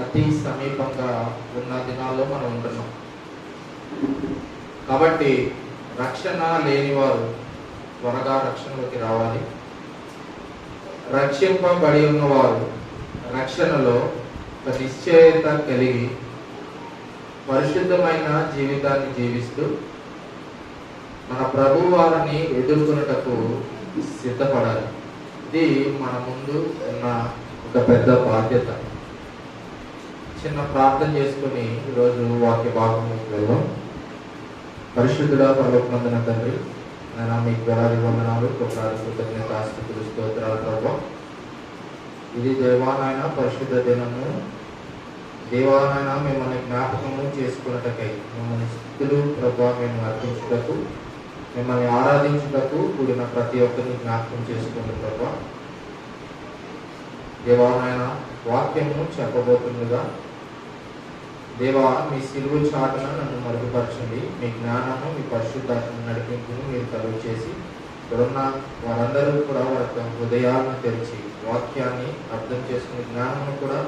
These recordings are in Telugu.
అతి సమీపంగా ఉన్న దినాల్లో మనం ఉంటున్నాం. కాబట్టి రక్షణ లేని వారు త్వరగా రక్షణలోకి రావాలి. రక్షింపబడి ఉన్నవారు రక్షణలో ఒక నిశ్చయత కలిగి పరిశుద్ధమైన జీవితాన్ని జీవిస్తూ మన ప్రభు వారిని ఎదుర్కొనుటకు సిద్ధపడాలి. ఇది మన ముందు ఉన్న ఒక పెద్ద బాధ్యత. చిన్న ప్రార్థన చేసుకుని ఈరోజు వాక్య భాగంలోకి వెళ్దాం. పరిశుద్ధుడా పరలోకమందున తండ్రి, నేను మీకు వేలాది వందనాలు, కృతజ్ఞతాస్తుతులు, స్తోత్రాలు ప్రభు. ఇది దేవానాయన పరిశుద్ధ దినము. దేవానాయన మిమ్మల్ని జ్ఞాపకము చేసుకున్నటకై మిమ్మల్ని స్థుతులు ప్రభు మేము అర్పించుటకు, మిమ్మల్ని ఆరాధించుటకు కూడిన ప్రతి ఒక్కరిని జ్ఞాపకం చేసుకోండి ప్రభు. దేవానాయన వాక్యము చెప్పబోతుండగా దేవా మీ సిలువ చాటున నన్ను మరుగుపరచండి. మీ జ్ఞానము, మీ పరిశుద్ధాత్మను నడిపింపును మీరు కలుగు చేసి ఇక్కడున్న వారందరూ కూడా వారి యొక్క హృదయాలను తెరిచి వాక్యాన్ని అర్థం చేసుకునే జ్ఞానమును కూడా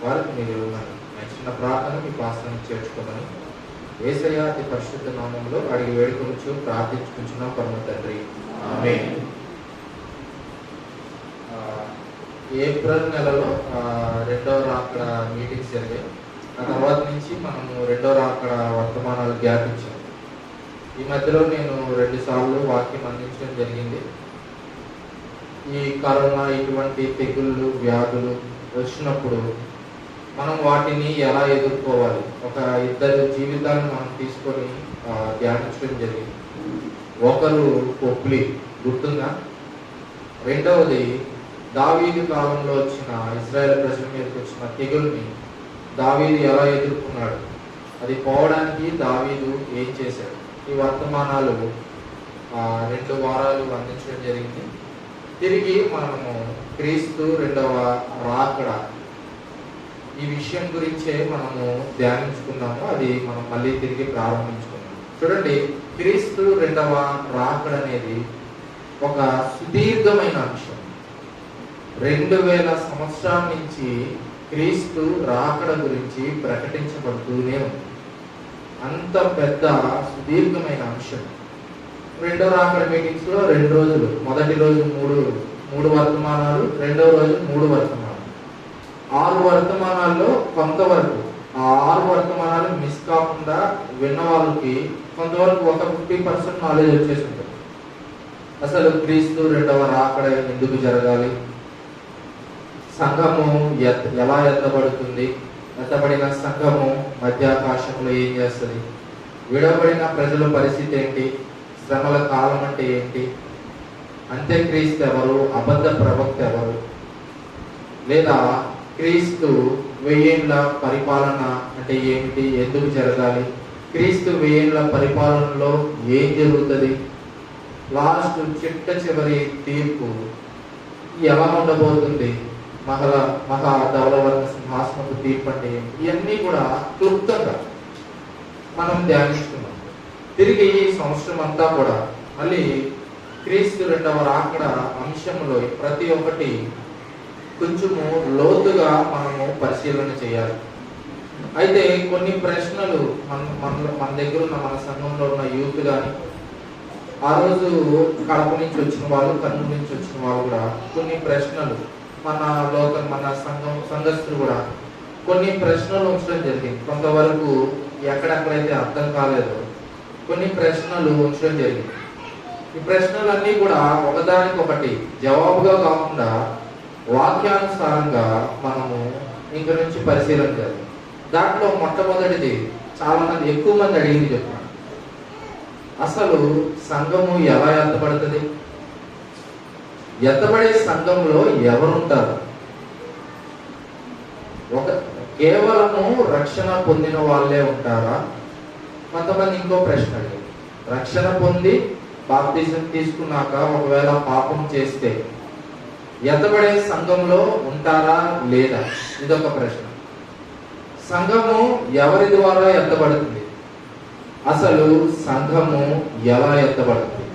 వారికి మీరు ఇవ్వమని చిన్న ప్రార్థన మీ పాత్రను చేర్చుకోమని యేసయ్య అతి పరిశుద్ధ నామంలో అడిగి వేడుకొనుచు ప్రార్థించుకుంటున్నాం పరమ తండ్రి, ఆమేన్. ఏప్రిల్ నెలలో రెండవ రాకడ మీటింగ్స్ జరిగాయి. ఆ తర్వాత నుంచి మనము రెండవ రాకడ వర్తమానాలు గ్యాప్ ఇచ్చాం. ఈ మధ్యలో నేను 2 సార్లు వాక్యం అందించడం జరిగింది. ఈ కరోనా ఇటువంటి తెగుళ్ళు, వ్యాధులు వచ్చినప్పుడు మనం వాటిని ఎలా ఎదుర్కోవాలి, ఒక 2 జీవితాలను మనం తీసుకొని ధ్యానించడం జరిగింది. ఒకరు పొప్లి, గుర్తుందా? రెండవది దావీదు కాలంలో వచ్చిన ఇశ్రాయేల్ ప్రజల మీదకి వచ్చిన తెగుల్ని దావీదు ఎలా ఎదుర్కొన్నాడు, అది పోవడానికి దావీదు ఏం చేశాడు. ఈ వర్తమానాలు 2 వారాలు అందించడం జరిగింది. తిరిగి మనము క్రీస్తు రెండవ రాకడ ఈ విషయం గురించే మనము ధ్యానించుకున్నాము. అది మనం మళ్ళీ తిరిగి ప్రారంభించుకున్నాము. చూడండి, క్రీస్తు రెండవ రాకడ అనేది ఒక సుదీర్ఘమైన అంశం. 2000 సంవత్సరాల నుంచి క్రీస్తు రాకడ గురించి ప్రకటించబడుతూనే ఉంది. అంత పెద్ద సుదీర్ఘమైన అంశం. రెండో రాకడ మీటింగ్స్ లో 2 రోజులు, మొదటి రోజు మూడు వర్తమానాలు, రెండవ రోజు 3 వర్తమానాలు, 6 వర్తమానాల్లో కొంతవరకు ఆ 6 వర్తమానాలు మిస్ కాకుండా విన్న వాళ్ళకి కొంతవరకు ఒక 50% నాలెడ్జ్ వచ్చేసి ఉంటుంది. అసలు క్రీస్తు రెండవ రాకడ ఎందుకు జరగాలి, సంఘము ఎలా ఎత్తబడుతుంది, ఎత్తబడిన సంఘము మధ్యాకాశంలో ఏం చేస్తుంది, విడబడిన ప్రజల పరిస్థితి ఏంటి, శ్రమల కాలం అంటే ఏంటి, అంత్యక్రీస్తు ఎవరు, అబద్ధ ప్రవక్త ఎవరు, లేదా క్రీస్తు 1000 ఏళ్ల పరిపాలన అంటే ఏమిటి, ఎందుకు జరగాలి, క్రీస్తు 1000 ఏళ్ల పరిపాలనలో ఏం జరుగుతుంది, లాస్ట్ చివరి తీర్పు ఎలా ఉండబోతుంది, మహా ధవలవర్ణ సింహాసనపు తీర్పు అంటే ఇవన్నీ కూడా క్లుప్తంగా మనం ధ్యానిస్తున్నాం. తిరిగి ఈ సంవత్సరం అంతా కూడా మళ్ళీ క్రీస్తు రెండవ రాకడ అంశంలో ప్రతి ఒక్కటి కొంచెము లోతుగా మనము పరిశీలన చేయాలి. అయితే కొన్ని ప్రశ్నలు మన దగ్గర ఉన్న, మన సంఘంలో ఉన్న యూత్ కానీ, ఆ రోజు కడప నుంచి వచ్చిన వాళ్ళు, కర్నూలు నుంచి వచ్చిన వాళ్ళు కూడా కొన్ని ప్రశ్నలు, మన సంఘస్థులు కూడా కొన్ని ప్రశ్నలు ఉంచడం జరిగింది. కొంతవరకు ఎక్కడెక్కడైతే అర్థం కాలేదో కొన్ని ప్రశ్నలు ఉంచడం జరిగింది. ఈ ప్రశ్నలన్నీ కూడా ఒకదానికొకటి జవాబుగా కాకుండా వాక్యానుసారంగా మనము ఇంక నుంచి పరిశీలన చేయాలి. దాంట్లో మొట్టమొదటిది చాలా మంది, ఎక్కువ మంది అడిగింది చెప్తున్నాను, అసలు సంఘము ఎలా ఎత్తబడుతుంది, ఎత్తబడే సంఘంలో ఎవరుంటారు, కేవలము రక్షణ పొందిన వాళ్ళే ఉంటారా, కొంతమంది ఇంకో ప్రశ్న అడిగారు, రక్షణ పొంది బాప్తిజం తీసుకున్నాక ఒకవేళ పాపం చేస్తే ఎత్తబడే సంఘంలో ఉంటారా లేదా, ఇదొక ప్రశ్న. సంఘము ఎవరి ద్వారా ఎత్తబడుతుంది, అసలు సంఘము ఎలా ఎత్తబడుతుంది,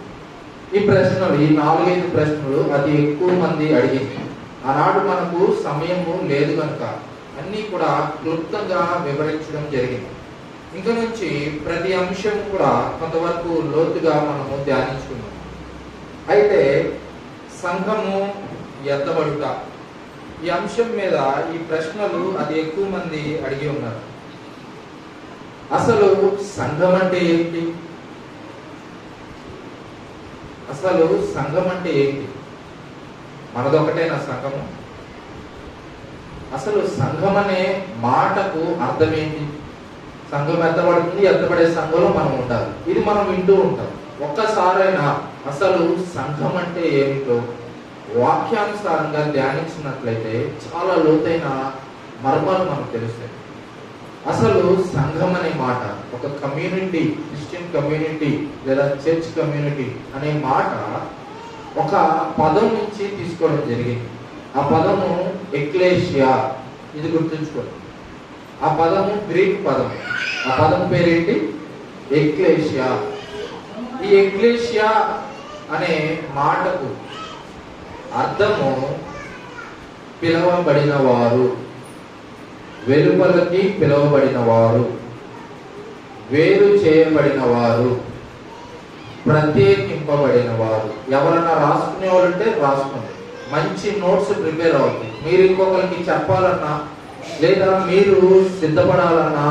ఈ ప్రశ్నలు, ఈ 4-5 ప్రశ్నలు అతి ఎక్కువ మంది అడిగింది. ఆనాడు మనకు సమయము లేదు కనుక అన్నీ కూడా క్లుప్తంగా వివరించడం జరిగింది. ఇంక నుంచి ప్రతి అంశం కూడా కొంతవరకు లోతుగా మనము ధ్యానించుకున్నాం. అయితే సంఘము ఎత్తబడుట ఈ అంశం మీద ఈ ప్రశ్నలు అది ఎక్కువ మంది అడిగి ఉన్నారు. అసలు సంఘం అంటే ఏంటి? అసలు సంఘం అంటే ఏంటి? మనదొకటేనా సంఘము? అసలు సంఘం అనే మాటకు అర్థం ఏంటి? సంఘం ఎత్తబడుతుంది, ఎత్తబడే సంఘంలో మనం ఉండాలి, ఇది మనం వింటూ ఉంటాం. ఒక్కసారైనా అసలు సంఘం అంటే ఏమిటో వాక్యానుసారంగా ధ్యానించినట్లయితే చాలా లోతైన మర్మాలు మనకు తెలుస్తాయి. అసలు సంఘం అనే మాట ఒక కమ్యూనిటీ, క్రిస్టియన్ కమ్యూనిటీ లేదా చర్చ్ కమ్యూనిటీ అనే మాట ఒక పదం నుంచి తీసుకోవడం జరిగింది. ఆ పదము ఎక్లేషియా. ఇది గుర్తుంచుకోండి. ఆ పదము గ్రీక్ పదం. ఆ పదం పేరేంటి? ఎక్లేషియా. ఈ ఎక్లేషియా అనే మాటకు అర్థము పిలవబడిన వారు, వెలుపలకి పిలువబడిన వారు, వేరు చేయబడిన వారు, ప్రత్యేకింపబడిన వారు. ఎవరన్నా రాసుకునే వాళ్ళు ఉంటే రాసుకోండి. మంచి నోట్స్ ప్రిపేర్ అవుతుంది. మీరు ఇంకొకరికి చెప్పాలన్నా లేదా మీరు సిద్ధపడాలన్నా,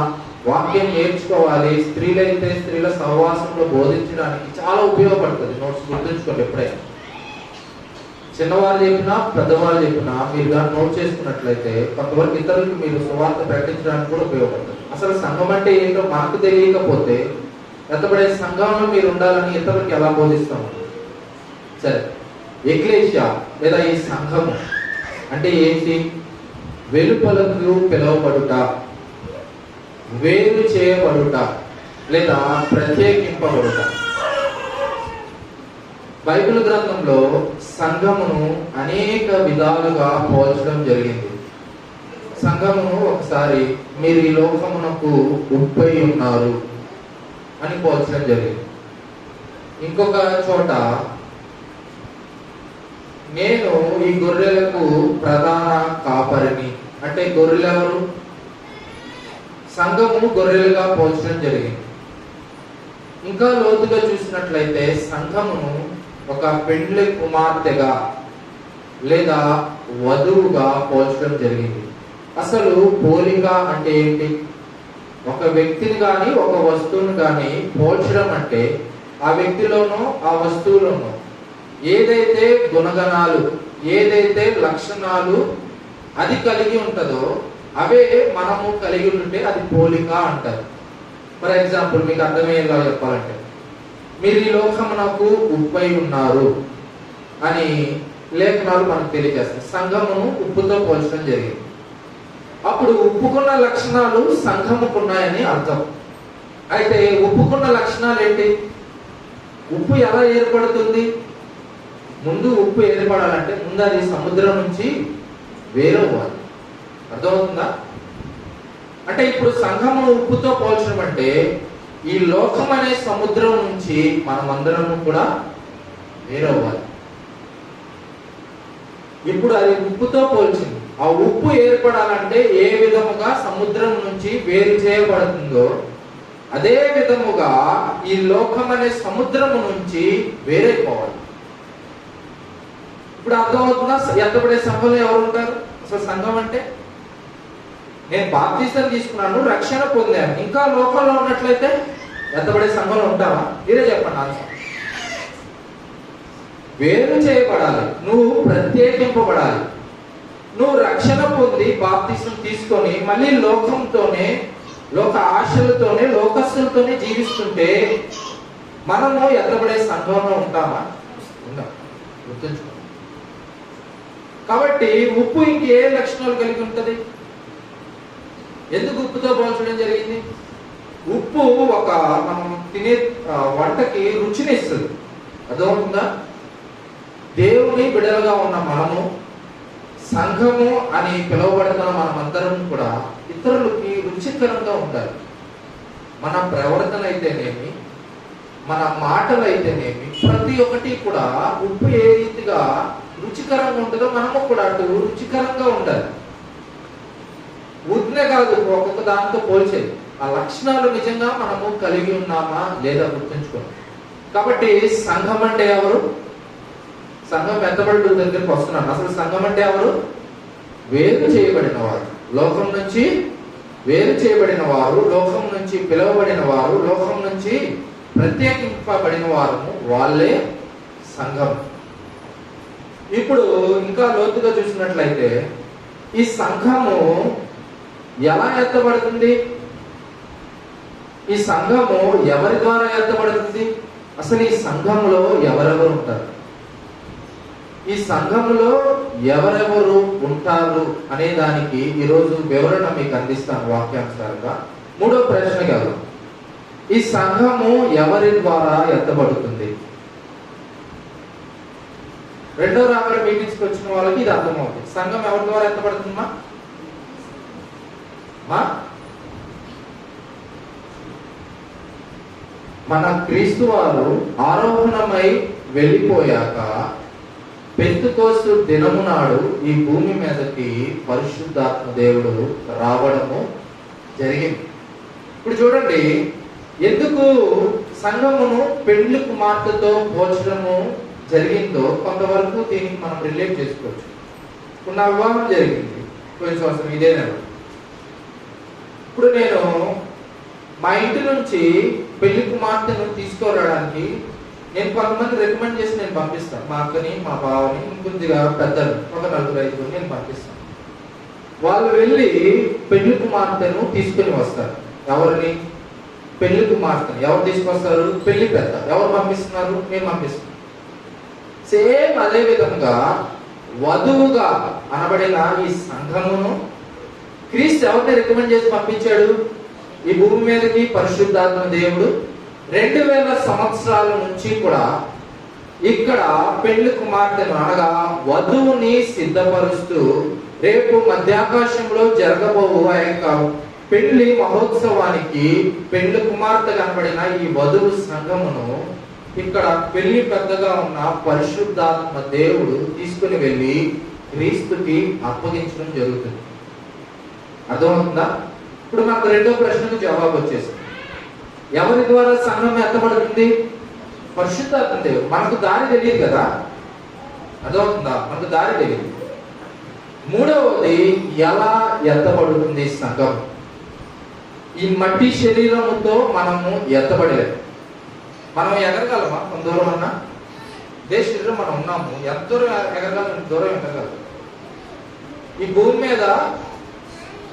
వాక్యం నేర్చుకోవాలి, స్త్రీలైతే స్త్రీల సహవాసంలో బోధించడానికి చాలా ఉపయోగపడుతుంది. నోట్స్ గుర్తుంచుకోండి. ఎప్పుడైనా చిన్నవాళ్ళు చెప్పినా పెద్దవాళ్ళు చెప్పినా మీరు దాన్ని నోట్ చేసుకున్నట్లయితే కొంతవరకు ఇతరులకు మీరు సువార్త ప్రకటించడానికి కూడా ఉపయోగపడుతుంది. అసలు సంఘం అంటే ఏంటో మనకు తెలియకపోతే ఎత్తబడే సంఘంలో మీరు ఉండాలని ఇతరులకు ఎలా బోధిస్తాము? సరే, ఎక్లేషియా లేదా ఈ సంఘము అంటే ఏంటి? వెలుపలకు పిలువబడుట, వేరు చేయబడుట లేదా ప్రత్యేకింపబడుట. బైబిల్ గ్రంథంలో సంఘమును అనేక విధాలుగా పోల్చడం జరిగింది. సంఘమును ఒకసారి మీరు ఈ లోకమునకు ఉప్పై ఉన్నారు అని పోల్చడం జరిగింది. ఇంకొక చోట నేను ఈ గొర్రెలకు ప్రధాన కాపరిని అంటే గొర్రెలు ఎవరు? సంఘము గొర్రెలుగా పోల్చడం జరిగింది. ఇంకా లోతుగా చూసినట్లయితే సంఘమును ఒక పెండ్లి కుమార్తెగా లేదా వధువుగా పోల్చడం జరిగింది. అసలు పోలిక అంటే ఏంటి? ఒక వ్యక్తిని కానీ ఒక వస్తువుని కానీ పోల్చడం అంటే ఆ వ్యక్తిలోనూ ఆ వస్తువులోనూ ఏదైతే గుణగణాలు, ఏదైతే లక్షణాలు అది కలిగి ఉంటుందో అవే మనము కలిగి ఉంటే అది పోలిక అంటారు. ఫర్ ఎగ్జాంపుల్ మీకు అర్థమయ్యేలా చెప్పాలంటే, మీరు ఈ లోకమునకు ఉప్పై ఉన్నారు అని లేఖనాలు మనకు తెలియజేస్తాయి. సంఘమును ఉప్పుతో పోల్చడం జరిగింది. అప్పుడు ఉప్పుకున్న లక్షణాలు సంఘముకున్నాయని అర్థం. అయితే ఉప్పుకున్న లక్షణాలు ఏంటి? ఉప్పు ఎలా ఏర్పడుతుంది? ముందు ఉప్పు ఏర్పడాలంటే ముందు అది సముద్రం నుంచి వేరవ్వాలి. అర్థమవుతుందా? అంటే ఇప్పుడు సంఘము ఉప్పుతో పోల్చడం అంటే ఈ లోకం అనే సముద్రం నుంచి మనమందరము కూడా వేరవ్వాలి. ఇప్పుడు అది ఉప్పుతో పోల్చింది. ఆ ఉప్పు ఏర్పడాలంటే ఏ విధముగా సముద్రం నుంచి వేరు చేయబడుతుందో అదే విధముగా ఈ లోకం అనే సముద్రము నుంచి వేరైపోవాలి. ఇప్పుడు అర్థమవుతుందా? ఎత్తబడే సంఘంలో ఎవరు ఉంటారు? అసలు సంఘం అంటే నేను బాప్తిసం తీసుకున్నాను, రక్షణ పొందాను, ఇంకా లోకంలో ఉన్నట్లయితే ఎత్తబడే సంఘంలో ఉంటావా? మీరే చెప్పండి. ఆన్సర్. వేరు చేయబడాలి, నువ్వు ప్రత్యేకింపబడాలి. నువ్వు రక్షణ పొంది బాప్తిసం తీసుకొని మళ్ళీ లోకంతోనే, లోక ఆశలతోనే, లోకస్తులతోనే జీవిస్తుంటే మనము ఎత్తబడే సంఘంలో ఉంటామా? ఉందా? గుర్తుంచుకో. కాబట్టి ఉప్పు ఇంకే లక్షణాలు కలిగి ఉంటుంది? ఎందుకు ఉప్పుతో పోల్చడం జరిగింది? ఉప్పు ఒక మనం తినే వంటకి రుచినిస్తుంది. అర్థమవుతుందా? దేవుని బిడ్డలుగా ఉన్న మనము, సంఘము అని పిలువబడుతున్న మనమందరం కూడా ఇతరులకి రుచికరంగా ఉండాలి. మన ప్రవర్తన అయితేనేమి, మన మాటలు అయితేనేమి, ప్రతి ఒక్కటి కూడా ఉప్పు ఏ రీతిగా రుచికరంగా ఉంటుందో మనము కూడా అటు రుచికరంగా ఉండాలి. ఊరినే కాదు, ఒక్కొక్క దాంతో పోల్చేది. ఆ లక్షణాలు నిజంగా మనము కలిగి ఉన్నామా లేదా గుర్తుంచుకోండి. కాబట్టి సంఘం అంటే ఎవరు? సంఘం ఎత్తబడి దగ్గరికి వస్తున్నాను. అసలు సంఘం అంటే ఎవరు? వేరు చేయబడిన వారు, లోకం నుంచి వేరు చేయబడిన వారు, లోకం నుంచి పిలువబడిన వారు, లోకం నుంచి ప్రత్యేకింపబడిన వారు, వాళ్ళే సంఘం. ఇప్పుడు ఇంకా లోతుగా చూసినట్లయితే ఈ సంఘము ఎలా ఎత్తబడుతుంది? ఈ సంఘము ఎవరి ద్వారా ఎత్తబడుతుంది? అసలు ఈ సంఘములో ఎవరెవరు ఉంటారు? ఈ సంఘములో ఎవరెవరు ఉంటారు అనే దానికి ఈరోజు వివరణ మీకు అందిస్తాను వాక్యానుసారంగా. మూడో ప్రశ్నకి వెళ్దాం. ఈ సంఘము ఎవరి ద్వారా ఎత్తబడుతుంది? రెండో రాకడ మీటింగ్స్కి వచ్చిన వాళ్ళకి ఇది అర్థమవుతుంది. సంఘం ఎవరి ద్వారా ఎత్తబడుతుందమ్మా? మన క్రీస్తు వారు ఆరోహణమై వెళ్ళిపోయాక పెంతెకోస్తు దినము నాడు ఈ భూమి మీదకి పరిశుద్ధాత్మ దేవుడు రావడము జరిగింది. ఇప్పుడు చూడండి, ఎందుకు సంఘమును పెండ్లి కుమార్తెతో పోల్చడము జరిగిందో కొంతవరకు దీనికి మనం రిలేట్ చేసుకోవచ్చు. ఇప్పుడు నా వివాహం జరిగింది కొంచెం సంవత్సరం, ఇదే నెల. ఇప్పుడు నేను మా ఇంటి నుంచి పెళ్లి కుమార్తెను తీసుకురావడానికి నేను కొంతమంది రికమెండ్ చేసి నేను పంపిస్తాను. మా అక్కని, మా బావని, ఇంకొద్దిగా పెద్దలు, ఒక 4-5 నేను పంపిస్తాను. వాళ్ళు వెళ్ళి పెళ్లి కుమార్తెను తీసుకుని వస్తారు. ఎవరిని? పెళ్లి కుమార్తెను. ఎవరు తీసుకొస్తారు? పెళ్లి పెద్ద. ఎవరు పంపిస్తున్నారు? నేను పంపిస్తున్నాను. సేమ్ అదే విధంగా వధువుగా అనబడిన ఈ సంఘమును క్రీస్తు ఎవరిని రికమెండ్ చేసి పంపించాడు ఈ భూమి మీదకి? పరిశుద్ధాత్మ దేవుడు 2000 సంవత్సరాల నుంచి కూడా ఇక్కడ పెళ్లి కుమార్తెను అనగా వధువుని సిద్ధపరుస్తూ రేపు మధ్యాకాశంలో జరగబోవు ఆ యొక్క పెళ్లి మహోత్సవానికి పెళ్లి కుమార్తె కనబడిన ఈ వధువు సంఘమును ఇక్కడ పెళ్లి పెద్దగా ఉన్న పరిశుద్ధాత్మ దేవుడు తీసుకుని వెళ్ళి క్రీస్తుకి అప్పగించడం జరుగుతుంది. అర్థమవుతుందా? ఇప్పుడు మనకు రెండో ప్రశ్నకు జవాబు వచ్చేసింది. ఎవరి ద్వారా సంఘం ఎత్తబడుతుంది? పరిశుద్ధాత్మ దేవుడు. మనకు దారి తెలియదు కదా, అర్థమవుతుందా? మనకు దారి తెలియదు. మూడవది, ఎలా ఎత్తబడుతుంది సంఘం? ఈ మట్టి శరీరముతో మనము ఎత్తబడలేదు. మనం ఎగరగలమా? కొంత దూరం అన్నా ఇదే శరీరం మనం ఉన్నాము. ఎంత దూరం ఎగరగలం? దూరం ఎగరగలం. ఈ భూమి మీద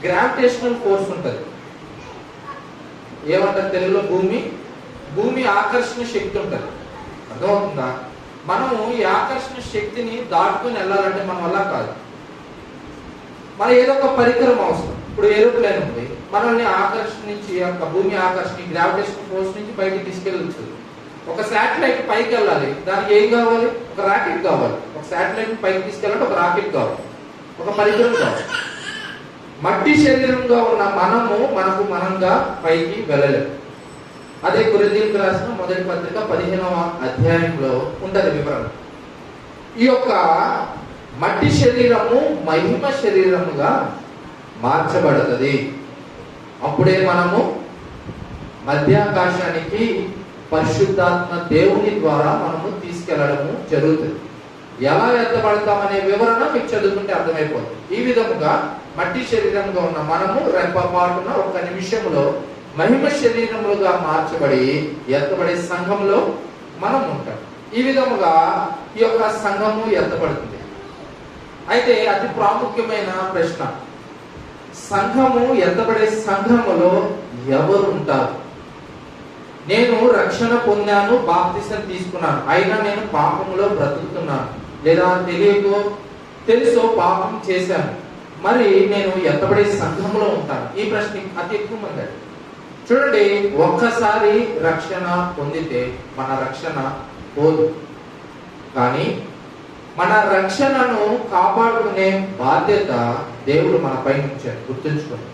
గ్రావిటేషనల్ ఫోర్స్ ఉంటుంది. ఏమంటారు తెలుగులో? భూమి ఆకర్షణ శక్తి ఉంటుంది. అర్థమవుతుందా? మనము ఈ ఆకర్షణ శక్తిని దాటుకొని వెళ్ళాలంటే మన వల్ల కాదు. మన ఏదో ఒక పరికరం అవసరం. ఇప్పుడు ఏరోప్లేన్ ఉంది, మనల్ని ఆకర్షణ నుంచి, భూమి ఆకర్షణ గ్రావిటేషన్ ఫోర్స్ నుంచి బయటికి తీసుకెళ్ళచ్చు. ఒక శాటిలైట్ పైకి వెళ్ళాలి, దానికి ఏం కావాలి? ఒక రాకెట్ కావాలి. ఒక శాటిలైట్ పైకి తీసుకెళ్ళాలంటే ఒక రాకెట్ కావాలి, ఒక పరికరం కావాలి. మట్టి శరీరంగా ఉన్న మనకు మనంగా పైకి వెళ్ళలేము. అదే కొరింథీయులకు రాసిన మొదటి పత్రిక 15వ అధ్యాయంలో ఉంటది వివరణ. ఈ యొక్క మట్టి శరీరము మహిమ శరీరముగా మార్చబడుతుంది. అప్పుడే మనము మధ్యాకాశానికి పరిశుద్ధాత్మ దేవుని ద్వారా మనము తీసుకెళ్లడము జరుగుతుంది. ఎలా ఎత్తబడతామనే వివరణ మీకు చదువుకుంటే అర్థమైపోతుంది. ఈ విధముగా మట్టి శరీరంగా ఉన్న మనము రెప్పపాటున 1 నిమిషంలో మహిమ శరీరములుగా మార్చబడి ఎత్తబడే సంఘంలో మనం ఉంటాం. ఈ విధముగా ఈ యొక్క సంఘము ఎత్తబడుతుంది. అయితే అతి ప్రాముఖ్యమైన ప్రశ్న, సంఘము ఎత్తబడే సంఘములో ఎవరు ఉంటారు? నేను రక్షణ పొందాను, బాప్తిసం తీసుకున్నాను, అయినా నేను పాపములో బ్రతుకుతున్నాను, లేదా తెలుసో పాపం చేశాను, మరి నేను ఎత్తబడే సంఘంలో ఉంటాను. ఈ ప్రశ్న అతి ఎక్కువ మంది. చూడండి, ఒక్కసారి రక్షణ పొందితే మన రక్షణ పోదు, కానీ మన రక్షణను కాపాడుకునే బాధ్యత దేవుడు మన పై ఉంచాడు. గుర్తుంచుకోండి.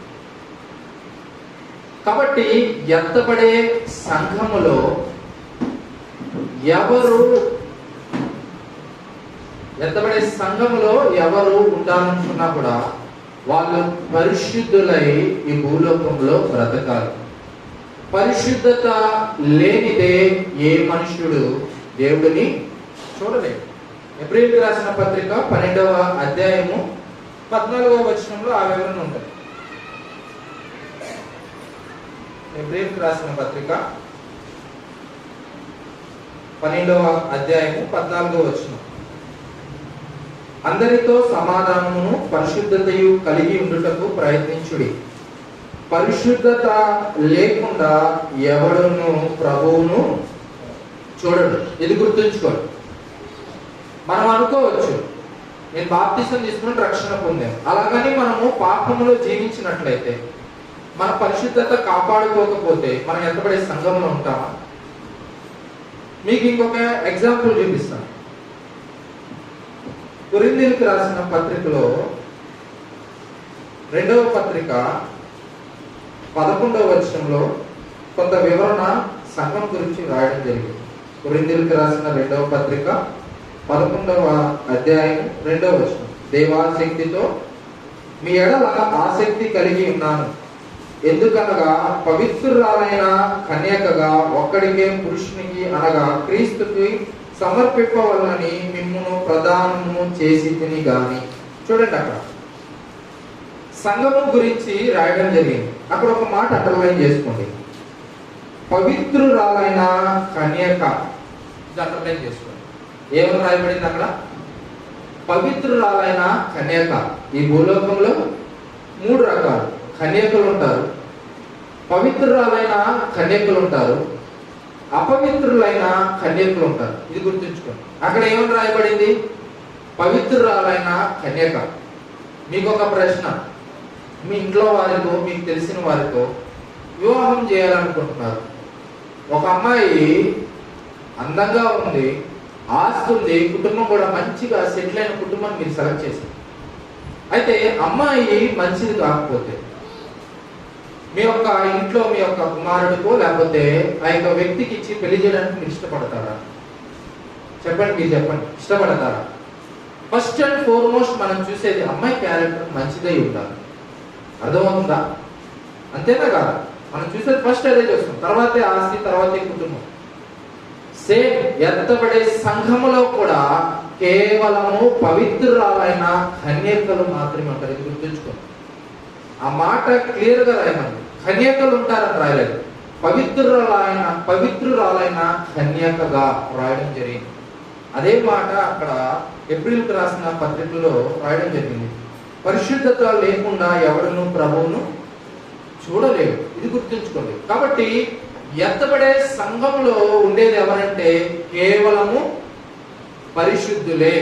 కాబట్టి ఎత్తబడే సంఘములో ఎవరు ఉండాలనుకున్నా కూడా వాళ్ళు పరిశుద్ధులై ఈ భూలోకంలో బ్రతకాలి. పరిశుద్ధత లేనిదే ఏ మనుష్యుడు దేవుడిని చూడలేడు. హెబ్రీయులకు రాసిన పత్రిక 12వ అధ్యాయము 14వ వచనంలో ఆ వివరణ ఉంటుంది. హెబ్రీయులకు రాసిన పత్రిక 12వ అధ్యాయము 14వ వచనం. అందరితో సమాధానమును పరిశుద్ధతయు కలిగి ఉండుటకు ప్రయత్నించుడి. పరిశుద్ధత లేకుండా ఎవడును ప్రభువును చూడడు. ఇది గుర్తుంచుకోండి. మనం అనుకోవచ్చు, నేను బాప్తిసం తీసుకుని రక్షణ పొందాను, అలాగని మనము పాపములో జీవించినట్లయితే, మన పరిశుద్ధత కాపాడుకోకపోతే మనం ఎంతబడే సంఘంలో ఉంటామా? మీకు ఇంకొక ఎగ్జాంపుల్ చూపిస్తాను. కొరింథీయులకు రాసిన పత్రికలో 2వ పత్రిక 11వ వచనంలో కొంత వివరణ సంఘం గురించి రాయడం జరిగింది. కొరింథీయులకు రాసిన 2వ పత్రిక 11వ అధ్యాయం 2వ వచనం. దేవాశక్తితో మీ ఎడల ఆసక్తి కలిగి ఉన్నాను, ఎందుకనగా పవిత్రురాలైన కన్యకగా ఒక్కడికే పురుషునికి అనగా క్రీస్తుకి సమర్పింపవలనని మిమ్మును ప్రదానము చేసి తిని గాని. చూడండి, అక్కడ సంఘము గురించి రాయడం జరిగింది. అక్కడ ఒక మాట అండర్లైన్ చేసుకోండి. పవిత్రురాలైన కన్యక అండర్లైన్ చేసుకోండి. ఏమని రాయబడింది అక్కడ? పవిత్రురాలైన కన్యక. ఈ భూలోకంలో 3 రకాలు కన్యకలు ఉంటారు. పవిత్రురాలైన కన్యకలు ఉంటారు, అపవిత్రులైన కన్యకలు ఉంటారు. ఇది గుర్తుంచుకోండి. అక్కడ ఏమని రాయబడింది? పవిత్రురాలైన కన్యక. మీకు ఒక ప్రశ్న, మీ ఇంట్లో వారితో, మీకు తెలిసిన వారితో వివాహం చేయాలనుకుంటున్నారు. ఒక అమ్మాయి అందంగా ఉంది, ఆస్తి ఉంది, కుటుంబం కూడా మంచిగా సెటిల్ అయిన కుటుంబాన్ని మీరు సెలెక్ట్ చేశారు. అయితే అమ్మాయి మంచిది కాకపోతే మీ యొక్క ఇంట్లో మీ యొక్క కుమారుడికో లేకపోతే ఆ యొక్క వ్యక్తికి ఇచ్చి పెళ్లి చేయడానికి మీరు ఇష్టపడతారా? చెప్పండి, మీరు చెప్పండి, ఇష్టపడతారా? ఫస్ట్ అండ్ ఫార్మోస్ట్ మనం చూసేది అమ్మాయి క్యారెక్టర్ మంచిదై ఉండాలి. అర్థమవుతుందా? అంతేనా కాదా? మనం చూసేది ఫస్ట్ అదే చూస్తాం, తర్వాతే ఆస్తి, తర్వాతే కుటుంబం. సేమ్ ఎత్తబడే సంఘములో కూడా కేవలము పవిత్రురాలైన కన్యకలు మాత్రమే ఉంటారు. ఇది గుర్తుంచుకోండి. ఆ మాట క్లియర్ గా రాయమండి. కన్యకలు ఉంటారని రాయలేదు, పవిత్రురాలైన కన్యకగా రాయడం జరిగింది. అదే మాట అక్కడ ఏప్రిల్కి రాసిన పత్రికలో రాయడం జరిగింది. పరిశుద్ధత లేకుండా ఎవడును ప్రభువును చూడలేడు. ఇది గుర్తుంచుకోండి. కాబట్టి ఎత్తబడే సంఘంలో ఉండేది ఎవరంటే కేవలము పరిశుద్ధులే.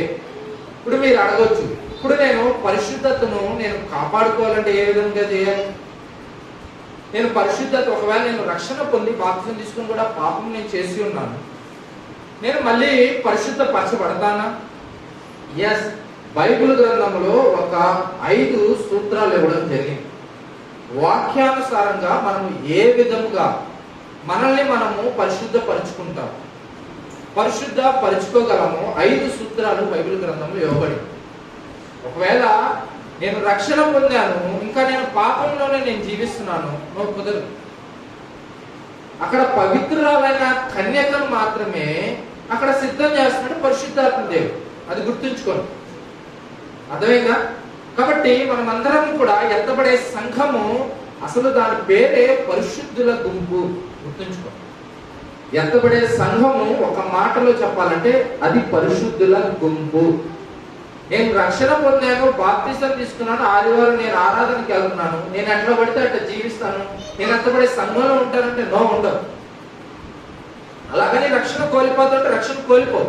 ఇప్పుడు మీరు అడగొచ్చు, ఇప్పుడు నేను పరిశుద్ధతను నేను కాపాడుకోవాలంటే ఏ విధంగా చేయాలి? నేను పరిశుద్ధత, ఒకవేళ నేను రక్షణ పొంది బాప్తిసం తీసుకుని కూడా పాపం నేను చేసి ఉన్నాను, నేను మళ్ళీ పరిశుద్ధ పరచబడతానా? ఎస్, బైబిల్ గ్రంథంలో ఒక 5 సూత్రాలు ఇవ్వడం జరిగింది. వాక్యానుసారంగా మనము ఏ విధముగా మనల్ని మనము పరిశుద్ధ పరుచుకుంటాం, పరిశుద్ధ పరుచుకోగలము 5 సూత్రాలు బైబిల్ గ్రంథంలో ఇవ్వబడి. ఒకవేళ నేను రక్షణ పొందాను, ఇంకా నేను పాపంలోనే నేను జీవిస్తున్నాను, కుదరదు. అక్కడ పవిత్రురాలైన కన్యకను మాత్రమే అక్కడ సిద్ధం చేస్తున్నాడు పరిశుద్ధాత్మ దేవుడు. అది గుర్తుంచుకోండి. అర్థమైందా? కాబట్టి మనం అందరం కూడా ఎత్తబడే సంఘము, అసలు దాని పేరే పరిశుద్ధుల గుంపు. గుర్తుంచుకోండి. ఎత్తబడే సంఘము ఒక మాటలో చెప్పాలంటే అది పరిశుద్ధుల గుంపు. నేను రక్షణ పొందాను, బాప్తిసం తీసుకున్నాను, ఆదివారం నేను ఆరాధనకి వెళ్తున్నాను, నేను ఎట్లా పడితే అట్లా జీవిస్తాను, నేను ఎత్తబడే సంఘంలో ఉంటానంటే నో, ఉండదు. అలాగని రక్షణ కోల్పోతుంటే రక్షణ కోల్పో.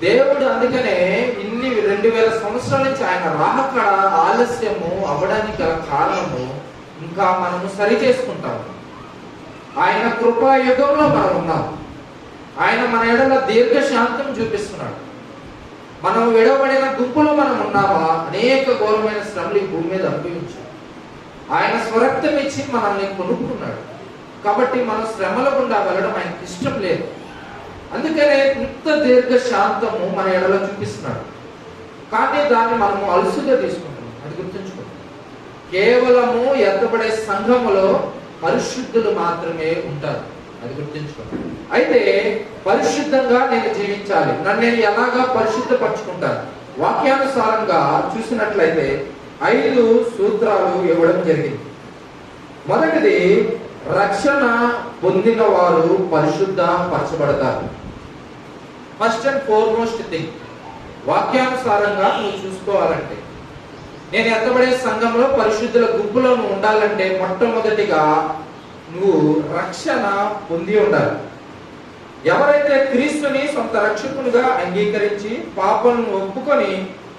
దేవుడు అందుకనే ఇన్ని 2000 సంవత్సరాల నుంచి ఆయన రాకడ ఆలస్యము అవ్వడానికి గల కారణము ఇంకా మనము సరి చేసుకుంటాము. ఆయన కృపాయుగంలో మనం ఉన్నాం. ఆయన మన ఎడల దీర్ఘశాంతం చూపిస్తున్నాడు. మనం విడవబడిన గుంపులో మనం ఉన్నామా? అనేక ఘోరమైన శ్రమలు ఈ భూమి మీద అనుభవించాం. ఆయన స్వరక్తం ఇచ్చి మనల్ని కొనుక్కున్నాడు. కాబట్టి మనం శ్రమల గుండా వెళ్ళడం ఆయనకి ఇష్టం లేదు. అందుకనే ఇంత దీర్ఘశాంతము మన ఎడలో చూపిస్తున్నాడు. కానీ దాన్ని మనము అలుసుగా తీసుకుంటాం. అది గుర్తుంచుకోండి. కేవలము ఎత్తబడే సంఘములో పరిశుద్ధులు మాత్రమే ఉంటారు. అది గుర్తుంచుకోండి. అయితే పరిశుద్ధంగా నేను జీవించాలి, నన్ను నేను ఎలాగా పరిశుద్ధపరచుకుంటాను? వాక్యానుసారంగా చూసినట్లయితే 5 సూత్రాలు ఇవ్వడం జరిగింది. మొదటిది, రక్షణ పొందిన వారు పరిశుద్ధ పరచబడతారు. ఫస్ట్ అండ్ ఫార్మోస్ట్ థింగ్, వాక్యానుసారంగా నువ్వు చూసుకోవాలంటే, నేను ఎత్తబడే సంఘంలో పరిశుద్ధుల గుంపులో నువ్వు ఉండాలంటే మొట్టమొదటిగా నువ్వు రక్షణ పొంది ఉండాలి. ఎవరైతే క్రీస్తుని సొంత రక్షకునిగా అంగీకరించి పాపాలను ఒప్పుకొని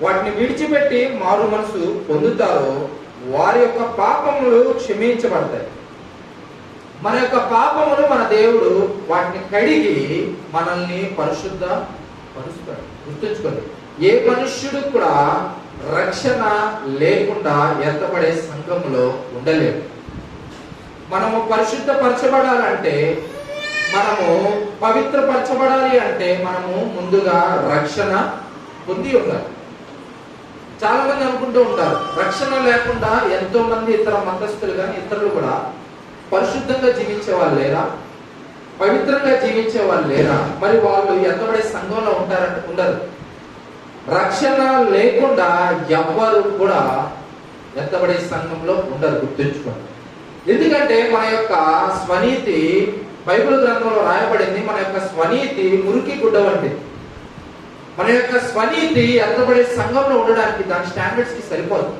వాటిని విడిచిపెట్టి మారు మనసు పొందుతారో వారి యొక్క పాపములు క్షమించబడతాయి. మన యొక్క పాపములు మన దేవుడు వాటిని కడిగి మనల్ని పరిశుద్ధ పరుస్తాడు. గుర్తుంచుకోండి, ఏ మనుష్యుడు కూడా రక్షణ లేకుండా ఎత్తబడే సంఘములో ఉండలేడు. మనము పరిశుద్ధపరచబడాలంటే, మనము పవిత్రపరచబడాలి అంటే మనము ముందుగా రక్షణ పొంది ఉండాలి. చాలా మంది అనుకుంటూ ఉంటారు, రక్షణ లేకుండా ఎంతో మంది ఇతర మతస్థులు కానీ ఇతరులు కూడా పరిశుద్ధంగా జీవించే వాళ్ళు లేరా, పవిత్రంగా జీవించే వాళ్ళు లేరా, మరి వాళ్ళు ఎత్తబడే సంఘంలో ఉంటారంటే ఉండరు. రక్షణ లేకుండా ఎవ్వరు కూడా ఎత్తబడే సంఘంలో ఉండరు. గుర్తుంచుకోండి. ఎందుకంటే మన యొక్క స్వనీతి బైబిల్ గ్రంథంలో రాయబడింది, మన యొక్క స్వనీతి మురికి గుడ్డ వంటిది. మన యొక్క స్వనీతి ఎత్తబడే సంఘంలో ఉండడానికి దాని స్టాండర్డ్స్ కి సరిపోదు.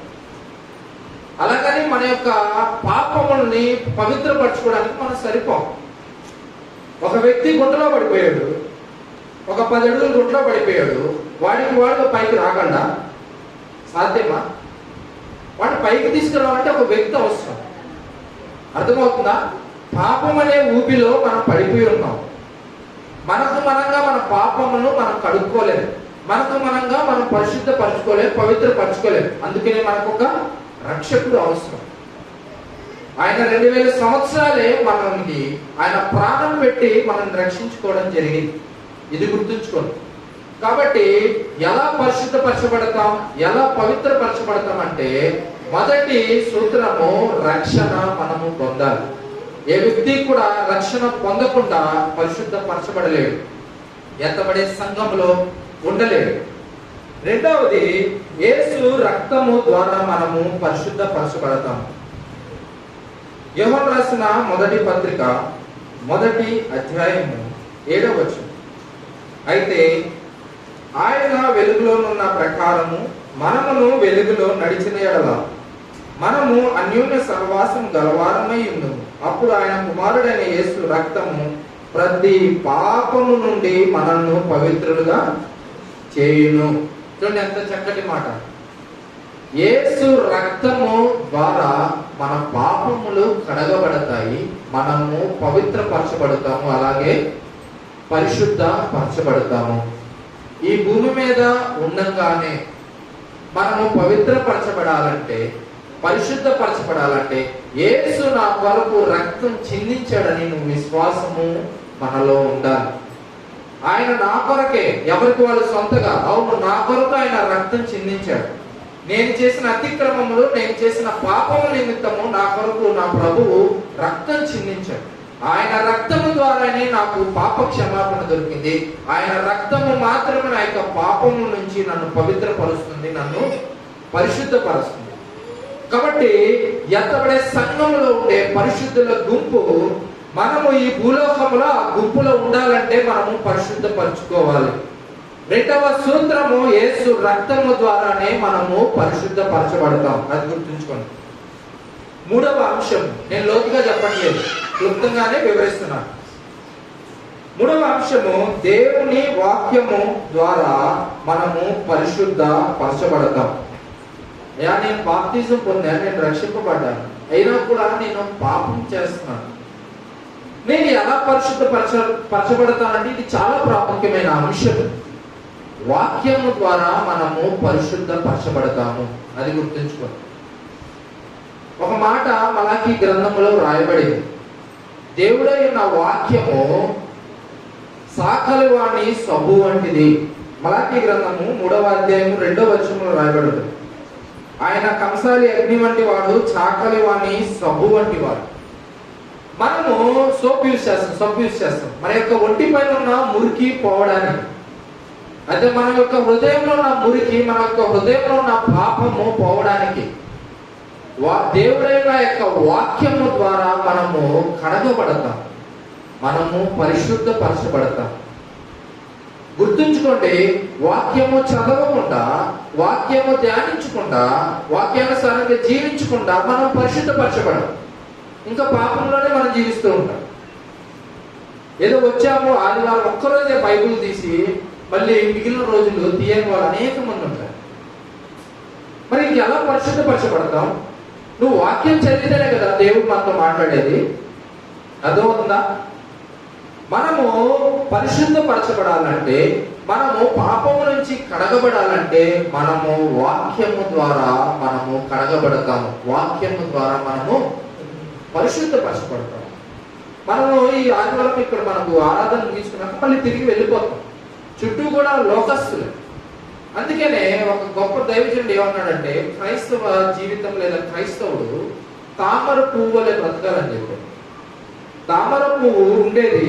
అలాగని మన యొక్క పాపముల్ని పవిత్రపరచుకోవడానికి మనం సరిపోం. ఒక వ్యక్తి గుంటలో పడిపోయాడు, ఒక 10 అడుగులు గుంటలో పడిపోయాడు, వాడు పైకి రాగలడా? సాధ్యమా? వాడు పైకి తీసుకురావాలంటే ఒక వ్యక్తి అవసరం. అర్థమవుతుందా? పాపం అనే ఊపిలో మనం పడిపోయి ఉన్నాం. మనకు మనంగా మన పాపమును మనం కడుక్కోలేము, మనకు మనంగా మనం పరిశుద్ధపరచుకోలేము, పవిత్రపరచుకోలేము. అందుకనే మనకు ఒక రక్షకుడు అవసరం. ఆయన 2000 సంవత్సరాలే మనల్ని ఆయన ప్రాణం పెట్టి మనల్ని రక్షించుకోవడం జరిగింది. ఇది గుర్తుంచుకోండి. కాబట్టి ఎలా పరిశుద్ధపరచబడతాం, ఎలా పవిత్రపరచబడతాం అంటే మొదటి సూత్రము రక్షణ మనము పొందాలి. ఏ వ్యక్తి కూడా రక్షణ పొందకుండా పరిశుద్ధపరచబడలేడు, ఎత్తబడే సంఘంలో ఉండలేడు. రెండవది, యేసు రక్తము ద్వారా మనము పరిశుద్ధపరచబడతాము. యోహాను రాసిన మొదటి పత్రిక 1వ అధ్యాయము 7వ వచనం, అయితే ఆయన వెలుగులోనున్న ప్రకారము మనమును వెలుగులో నడిచిన యెడల మనము అన్యోన్య సహవాసం గలవారమై ఉండుము. అప్పుడు ఆయన కుమారుడైన యేసు రక్తము ప్రతి పాపము నుండి మనల్ని పవిత్రులుగా చేయును. చూడండి ఎంత చక్కటి మాట. యేసు రక్తము ద్వారా మన పాపములు కడగబడతాయి, మనము పవిత్రపరచబడతాము, అలాగే పరిశుద్ధ పరచబడతాము. ఈ భూమి మీద ఉండగానే మనము పవిత్రపరచబడాలంటే, పరిశుద్ధపరచబడాలంటే యేసు నా కొరకు రక్తం చిందించాడని నువ్వు విశ్వాసము మనలో ఉండాలి. ఆయన నా కొరకే, ఎవరికి వాళ్ళు సొంతగా, అవును నా కొరకు ఆయన రక్తం చిందించాడు. నేను చేసిన అతిక్రమములు, నేను చేసిన పాపము నిమిత్తము నా కొరకు నా ప్రభువు రక్తం చిందించాడు. ఆయన రక్తము ద్వారానే నాకు పాప క్షమాపణ దొరికింది. ఆయన రక్తము మాత్రమే నా యొక్క పాపము నుంచి నన్ను పవిత్రపరుస్తుంది, నన్ను పరిశుద్ధపరుస్తుంది. కాబట్టి ఎత్తబడే సంఘంలో ఉండే పరిశుద్ధుల గుంపు మనము ఈ భూలోకములో ఆ గుంపులో ఉండాలంటే మనము పరిశుద్ధపరచుకోవాలి. రెండవ సూత్రము, యేసు రక్తము ద్వారానే మనము పరిశుద్ధపరచబడతాం. అది గుర్తుంచుకోండి. మూడవ అంశం, నేను లోతుగా చెప్పట్లేదు, క్లుప్తంగానే వివరిస్తున్నాను. మూడవ అంశము, దేవుని వాక్యము ద్వారా మనము పరిశుద్ధ పరచబడతాం. నేను బాప్తిజం పొందాను, నేను రక్షింపబడ్డాను, అయినా కూడా నేను పాపం చేస్తున్నాను. నేను ఎలా పరచబడతానంటే ఇది చాలా ప్రాముఖ్యమైన అంశం. వాక్యము ద్వారా మనము పరిశుద్ధ పరచబడతాము. అది గుర్తుంచుకోండి. ఒక మాట మలాకీ గ్రంథములో రాయబడింది, దేవుడైన వాక్యము సాకలి వాణి సబ్బు వంటిది. మలాకీ గ్రంథము 3వ అధ్యాయము 2వ వచనంలో రాయబడింది. ఆయన కంసాలి అగ్ని వంటి వాడు, చాకలి వాణి సబ్బు వంటి వాడు. మనము సోప్ యూజ్ చేస్తాం మన యొక్క ఒంటి పైన ఉన్న మురికి పోవడానికి. అయితే మన యొక్క హృదయంలో ఉన్న మురికి, మన యొక్క హృదయంలో ఉన్న పాపము పోవడానికి దేవుడైన యొక్క వాక్యము ద్వారా మనము కడగబడతాం, మనము పరిశుద్ధపరచబడతాం. గుర్తుంచుకోండి, వాక్యము చదవకుండా, వాక్యము ధ్యానించకుండా, వాక్యానుసారంగా జీవించకుండా మనం పరిశుద్ధపరచబడం. ఇంకా పాపంలోనే మనం జీవిస్తూ ఉంటాం. ఏదో వచ్చాము ఆదివారం ఒక్కరోజే బైబిల్ తీసి మళ్ళీ మిగిలిన రోజులు తీయని వాళ్ళు అనేక మంది ఉంటారు. మరి ఇంకెలా పరిశుద్ధపరచబడతాం? నువ్వు వాక్యం చదివితేనే కదా దేవుడు మనతో మాట్లాడేది. అదో ఉందా? మనము పరిశుద్ధపరచబడాలంటే, మనము పాపము నుంచి కడగబడాలంటే మనము వాక్యము ద్వారా మనము కడగబడతాము. వాక్యము ద్వారా మనము పరిశుద్ధపరచబడతాము. మనము ఈ ఆదివారం ఇక్కడ మనకు ఆరాధన తీసుకున్నాక మళ్ళీ తిరిగి వెళ్ళిపోతాం. చుట్టూ కూడా లోకస్తులు. అందుకనే ఒక గొప్ప దైవజనుడు ఏమన్నాడంటే, క్రైస్తవ జీవితం లేదా క్రైస్తవుడు తామర పువ్వు వలె బ్రతకాలని చెప్పాడు. తామర పువ్వు ఉండేది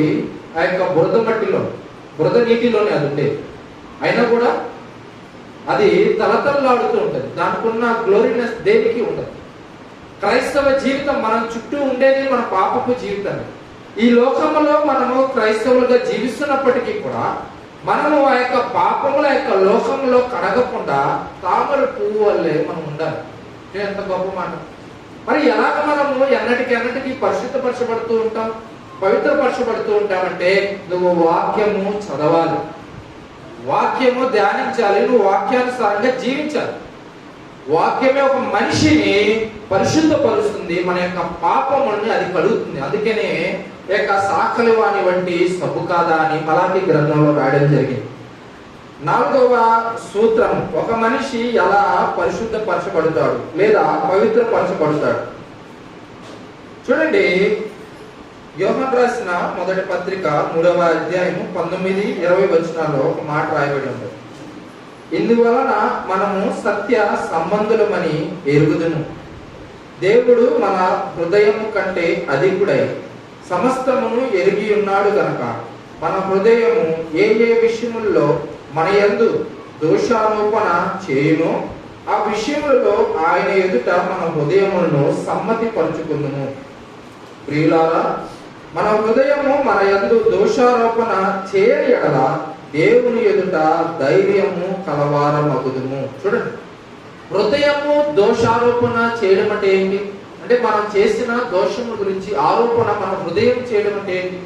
ఆ యొక్క బురద మట్టిలో, బురద నీటిలోనే అది ఉండేది. అయినా కూడా అది తలతల్లాడుతూ ఉంటుంది. దానికి ఉన్న గ్లోరీనెస్ దేనికి ఉండదు. క్రైస్తవ జీవితం మనం చుట్టూ ఉండేది మన పాపపు జీవితం. ఈ లోకంలో మనము క్రైస్తవులుగా జీవిస్తున్నప్పటికీ కూడా మనము ఆ యొక్క పాపముల యొక్క లోకంలో కడగకుండా తామర పువ్వు వల్లే మనం ఉండాలి. ఎంత గొప్ప మాట! మరి ఎలాగ మనము ఎన్నటికి పరిశుద్ధపరచబడుతూ ఉంటాం, పవిత్రపరచబడుతూ ఉంటామంటే, నువ్వు వాక్యము చదవాలి, వాక్యము ధ్యానించాలి, నువ్వు వాక్యానుసారంగా జీవించాలి. వాక్యమే ఒక మనిషిని పరిశుద్ధపరుస్తుంది, మన యొక్క పాపముల్ని అది కడుగుతుంది. అందుకనే యొక్క సాకలి వాణి వంటి సబ్బు కాదా అని మలాకి గ్రంథంలో రాయడం జరిగింది. 4వ సూత్రం, ఒక మనిషి ఎలా పరిశుద్ధపరచబడతాడు లేదా పవిత్రపరచబడతాడు. చూడండి, యోహాను రాసిన మొదటి పత్రిక 3వ అధ్యాయము 19-20 వచనాల్లో ఒక మాట రాయబడి ఉంది. ఇందువలన మనము సత్య సంబంధులమని ఎరుగుదుము, దేవుడు మన హృదయము కంటే అధికుడై సమస్తమును ఎరిగి ఉన్నాడు గనక మన హృదయము ఏ విషయముల్లో మన యందు దోషారోపణ చేయునో ఆ విషయములలో ఆయన ఎదుట మన హృదయములను సమ్మతి పరుచుకుందుము. ప్రియులారా, మన హృదయము మన యందు దోషారోపణ చేయని ఎడల దేవుని ఎదుట ధైర్యము కలవారమగుదుము. చూడండి, హృదయము దోషారోపణ చేయడం అంటే ఏంటి అంటే, మనం చేసిన దోషముల గురించి ఆరోపణ మన హృదయం చేయడం అంటే ఏంటి?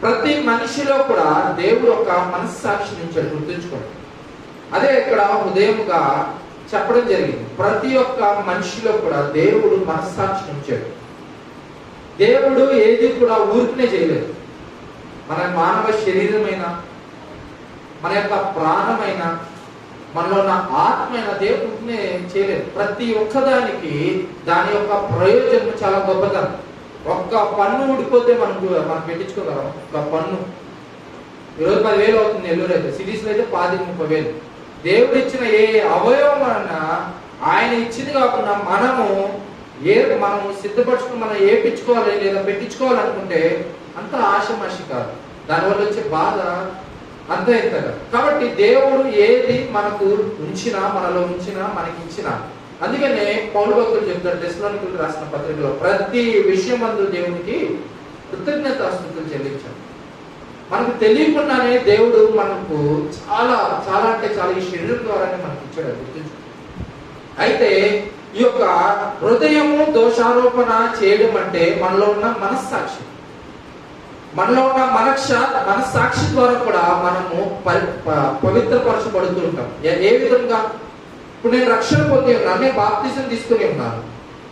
ప్రతి మనిషిలో కూడా దేవుడు ఒక మనస్సాక్షి నుంచాడు, గుర్తుంచుకోండి. అదే ఇక్కడ హృదయముగా చెప్పడం జరిగింది. ప్రతి ఒక్క మనిషిలో కూడా దేవుడు మనస్సాక్షి నుంచాడు. దేవుడు ఏది కూడా ఊరికనే చేయలేదు. మన మానవ శరీరమైన, మన యొక్క ప్రాణమైన, మనలో ఉన్న ఆత్మైన దేవుడినే చేయలేదు. ప్రతి ఒక్కదానికి దాని యొక్క ప్రయోజనం చాలా గొప్పదనం. ఒక్క పన్ను ఊడిపోతే మనం పెట్టించుకోగలం. ఒక పన్ను ఈరోజు 10,000 అవుతుంది నెల్లూరు అయితే, సిటీస్లో అయితే 10,000-30,000. దేవుడు ఇచ్చిన ఏ అవయవం అన్నా ఆయన ఇచ్చింది కాకుండా మనము సిద్ధపరచుకుని మనం ఏపించుకోవాలి లేదా పెట్టించుకోవాలనుకుంటే అంత ఆశమాషి కాదు. దానివల్ల వచ్చే బాధ అంత ఇంతగా. కాబట్టి దేవుడు ఏది మనకు ఉంచినా, మనలో ఉంచినా, మనకి ఇచ్చినా, అందుకనే పౌలు భక్తులు చెప్తారు తెస్సలోనికీయులకు రాసిన పత్రికలో, ప్రతి విషయమందు దేవునికి కృతజ్ఞతాస్తుతులు చెల్లించాలి. మనకు తెలియకుండానే దేవుడు మనకు చాలా చాలా అంటే చాలా ఈ శరీరం ద్వారానే మనకి ఇచ్చాడు, గుర్తించు. అయితే ఈ యొక్క హృదయము దోషారోపణ చేయడం అంటే మనలో ఉన్న మనస్సాక్షి, మనలో ఉన్న మనస్సాక్షి ద్వారా కూడా మనము పవిత్రపరచబడుతూ ఉంటాం. ఏ విధంగా? ఇప్పుడు నేను రక్షణ పొంది ఉన్నాను, నేను బాప్తిజం తీసుకుని ఉన్నాను.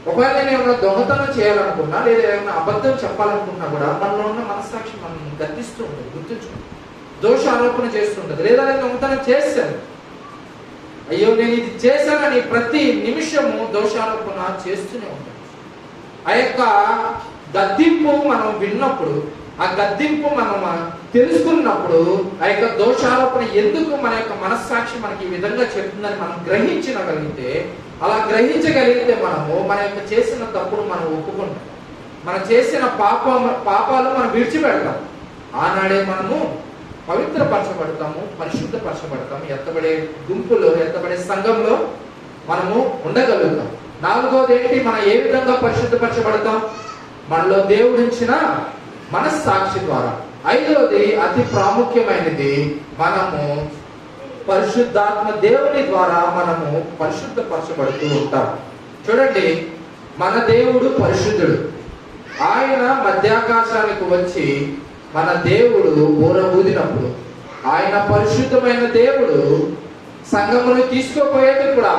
ఒకవేళ నేను ఏమైనా దొంగతనం చేయాలనుకున్నా లేదా ఏమైనా అబద్ధం చెప్పాలనుకున్నా కూడా మనలో ఉన్న మనస్సాక్షి మనం గర్తిస్తూ ఉంటుంది, గుర్తుంచుకుంటుంది. దోష ఆరోపణ చేస్తుంటది. లేదా నేను దొంగతనం చేశాను, అయ్యో నేను ఇది చేశానని ప్రతి నిమిషము దోషారోపణ చేస్తూనే ఉంటాం. ఆ యొక్క గద్దింపు మనం విన్నప్పుడు, ఆ గద్దింపు మనం తెలుసుకున్నప్పుడు ఆ యొక్క దోషారోపణ ఎందుకు మన యొక్క మనస్సాక్షి మనకి ఈ విధంగా చెప్తుందని మనం గ్రహించగలిగితే, అలా గ్రహించగలిగితే మనము మన యొక్క చేసిన తప్పును మనం ఒప్పుకుంటాం, మనం చేసిన పాపాలు మనం విడిచిపెడతాం. ఆనాడే మనము పవిత్రపరచబడతాము, పరిశుద్ధపరచబడతాము, ఎత్తబడే గుంపులో, ఎత్తబడే సంఘంలో మనము ఉండగలుగుతాం. నాలుగోది ఏంటి? మనం ఏ విధంగా పరిశుద్ధపరచబడతాం? మనలో దేవుడిచ్చిన మనస్సాక్షి ద్వారా. ఐదవది అతి ప్రాముఖ్యమైనది, మనము పరిశుద్ధాత్మ దేవుని ద్వారా మనము పరిశుద్ధపరచబడుతూ ఉంటాం. చూడండి, మన దేవుడు పరిశుద్ధుడు. ఆయన మధ్యాకాశానికి వచ్చి మన దేవుడు ఊరబూదినప్పుడు, ఆయన పరిశుద్ధమైన దేవుడు సంఘమును తీసుకుపోయేది కూడా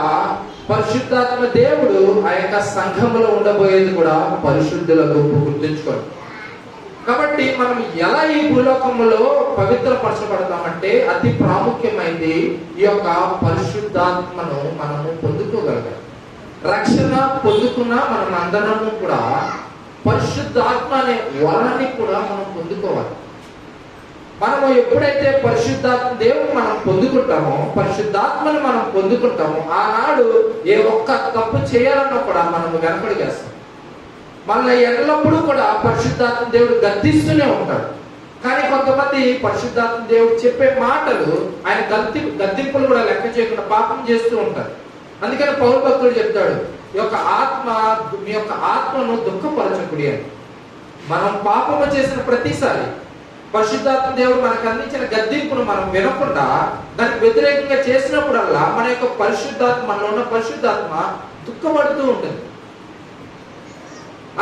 పరిశుద్ధాత్మ దేవుడు, ఆ యొక్క సంఘములో ఉండబోయేది కూడా పరిశుద్ధుల గుంపు. గుర్తుంచుకోండి. కాబట్టి మనం ఎలా ఈ భూలోకంలో పవిత్రపరచబడతామంటే, అతి ప్రాముఖ్యమైనది ఈ యొక్క పరిశుద్ధాత్మను మనము పొందుకోగలగాలి. రక్షణ పొందుకున్న మనం అందరము కూడా పరిశుద్ధాత్మ అనే వరాన్ని కూడా మనం పొందుకోవాలి. మనము ఎప్పుడైతే పరిశుద్ధాత్మ దేవుని మనం పొందుకుంటామో, పరిశుద్ధాత్మని మనం పొందుకుంటామో, ఆనాడు ఏ ఒక్క తప్పు చేయాలన్నా కూడా మనము వెనకడిగేస్తాం. మనల్ని ఎల్లప్పుడూ కూడా పరిశుద్ధాత్మ దేవుడు గద్దిస్తూనే ఉంటాడు. కానీ కొంతమంది పరిశుద్ధాత్మ దేవుడు చెప్పే మాటలు ఆయన గద్దింపులు కూడా లెక్క చేయకుండా పాపం చేస్తూ ఉంటారు. అందుకని పౌలు భక్తుడు చెప్తాడు, మీ యొక్క ఆత్మను దుఃఖపరచకుడి అని. మనం పాపము చేసిన ప్రతిసారి పరిశుద్ధాత్మ దేవుడు మనకు అందించిన గద్దింపును మనం వినకుండా దానికి వ్యతిరేకంగా చేసినప్పుడల్లా మన యొక్క పరిశుద్ధాత్మ, మనలో ఉన్న పరిశుద్ధాత్మ దుఃఖపడుతూ ఉంటుంది.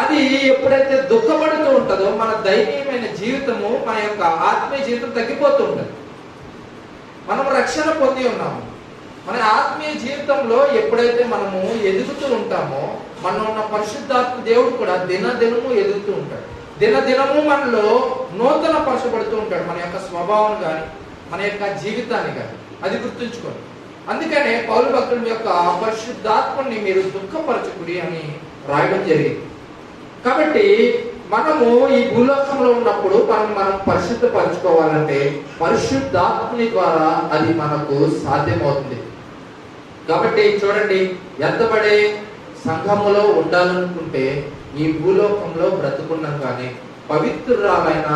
అది ఎప్పుడైతే దుఃఖపడుతూ ఉంటుందో మన దైనీయమైన జీవితము, మన యొక్క ఆత్మీయ జీవితం తగ్గిపోతూ ఉంటుంది. మనం రక్షణ పొంది ఉన్నాము. మన ఆత్మీయ జీవితంలో ఎప్పుడైతే మనము ఎదుగుతూ ఉంటామో, మనలో ఉన్న పరిశుద్ధాత్మ దేవుడు కూడా దినదినము ఎదుగుతూ ఉంటాడు. దినదినము మనలో నూతన పరచబడుతూ ఉంటాడు, మన యొక్క స్వభావం కానీ మన యొక్క జీవితాన్ని కానీ. అది గుర్తుంచుకోండి. అందుకనే పౌలు భక్తుడి యొక్క పరిశుద్ధాత్మని మీరు దుఃఖపరచుకుడి అని రాయడం జరిగింది. కాబట్టి మనము ఈ భూలోకంలో ఉన్నప్పుడు మనం పరిశుద్ధపరచుకోవాలంటే పరిశుద్ధాత్మని ద్వారా అది మనకు సాధ్యమవుతుంది. కాబట్టి చూడండి, ఎత్తబడే సంఘములో ఉండాలనుకుంటే ఈ భూలోకంలో బ్రతుకున్నాగానే పవిత్రురాలైన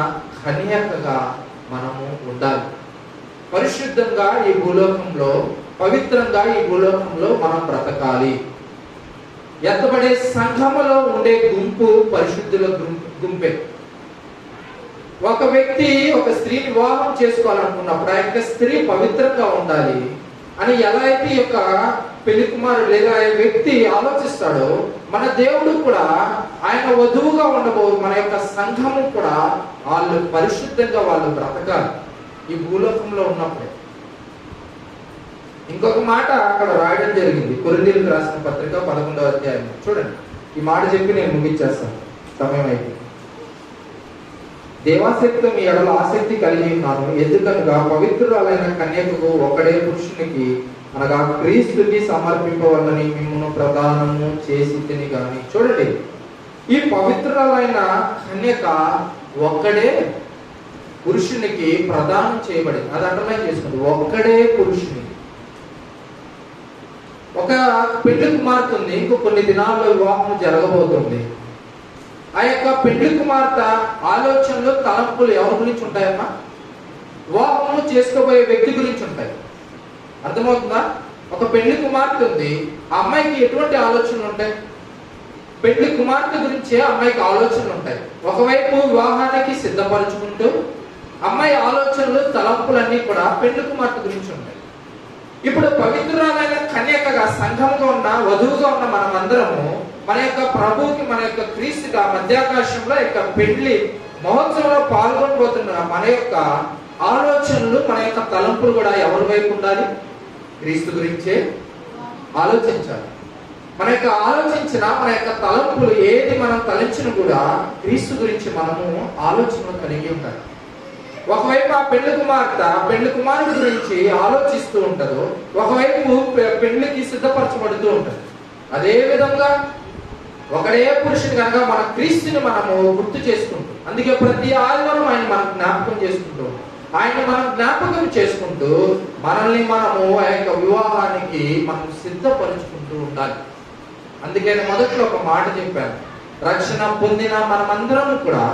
కన్యకగా మనము ఉండాలి. పరిశుద్ధంగా ఈ భూలోకంలో, పవిత్రంగా ఈ భూలోకంలో మనం బ్రతకాలి. ఎత్తబడే సంఘములో ఉండే గుంపు పరిశుద్ధుల గుంపే. ఒక వ్యక్తి ఒక స్త్రీ వివాహం చేసుకోవాలనుకున్నప్పుడు ఆ యొక్క స్త్రీ పవిత్రంగా ఉండాలి అని ఎలా అయితే ఈ యొక్క పెళ్లి కుమారుడు లేదా ఆ వ్యక్తి ఆలోచిస్తాడో, మన దేవుడు కూడా ఆయన వధువుగా ఉండబోదు మన యొక్క సంఘము కూడా వాళ్ళు పరిశుద్ధంగా వాళ్ళు బ్రతకాలి ఈ భూలోకంలో ఉన్నప్పుడే. ఇంకొక మాట అక్కడ రాయడం జరిగింది, కొరింథీయులకు రాసిన పత్రిక 11వ అధ్యాయం. చూడండి, ఈ మాట చెప్పి నేను ముగించేస్తాను, సమయం అయితే. దేవాసక్తి మీ ఎడల ఆసక్తి కలిగి ఉన్నాను, ఎందుకనగా పవిత్రురాలైన కన్యకకు ఒకడే పురుషునికి అనగా క్రీస్తుకి సమర్పింపవాలని మిమ్మల్ని ప్రదానము చేసి తిని గాని. చూడండి, ఈ పవిత్రురాలైన కన్యక ఒక్కడే పురుషునికి ప్రదానం చేయబడింది. అది అండర్లైన్ చేసుకోండి, ఒక్కడే పురుషునికి. ఒక పెళ్లి కుమార్తె ఉంది, ఇంకో కొన్ని దినాల్లో వివాహం జరగబోతుంది. ఆ యొక్క పెళ్లి కుమార్తె ఆలోచనలు, తలంపులు ఎవరి గురించి ఉంటాయమ్మా? వివాహము చేసుకోబోయే వ్యక్తి గురించి ఉంటాయి. అర్థమవుతుందా? ఒక పెళ్లి కుమార్తె ఉంది, ఆ అమ్మాయికి ఎటువంటి ఆలోచనలు ఉంటాయి? పెళ్లి కుమార్తె గురించే అమ్మాయికి ఆలోచనలు ఉంటాయి. ఒకవైపు వివాహానికి సిద్ధపరచుకుంటూ అమ్మాయి ఆలోచనలు, తలంపులన్నీ కూడా పెళ్లి కుమార్తె గురించి ఉంటాయి. ఇప్పుడు పవిత్రురాలైన కన్యకగా, సంఘముగా ఉన్న, వధువుగా ఉన్న మనమందరము మన యొక్క ప్రభువుకి, మన యొక్క క్రీస్తుగా మధ్యాకాశంలో యొక్క పెళ్లి మహోత్సవంలో పాల్గొనబోతున్న మన యొక్క ఆలోచనలు, మన యొక్క తలంపులు కూడా ఎవరి వైపు ఉండాలి? క్రీస్తు గురించే ఆలోచించాలి. మన యొక్క ఆలోచించిన మన యొక్క తలంపులు ఏది మనం తలంచిన కూడా క్రీస్తు గురించి మనము ఆలోచనలు కలిగి ఉండాలి. ఒకవైపు ఆ పెళ్లి కుమార్తె పెళ్లి కుమారుడి గురించి ఆలోచిస్తూ ఉంటదో, ఒకవైపు పెళ్లికి సిద్ధపరచబడుతూ ఉంటుంది. అదే విధంగా ఒకడే పురుషుడు కనుక మన క్రీస్తుని మనము గుర్తు చేసుకుంటూ, అందుకే ప్రతి ఆదివారం ఆయన మనం జ్ఞాపకం చేసుకుంటూ, ఆయన మనం జ్ఞాపకం చేసుకుంటూ మనల్ని మనము ఆ యొక్క వివాహానికి మనం సిద్ధపరుచుకుంటూ ఉండాలి. అందుకే మొదట్లో ఒక మాట చెప్పాను, రక్షణ పొందిన మనమందరం కూడా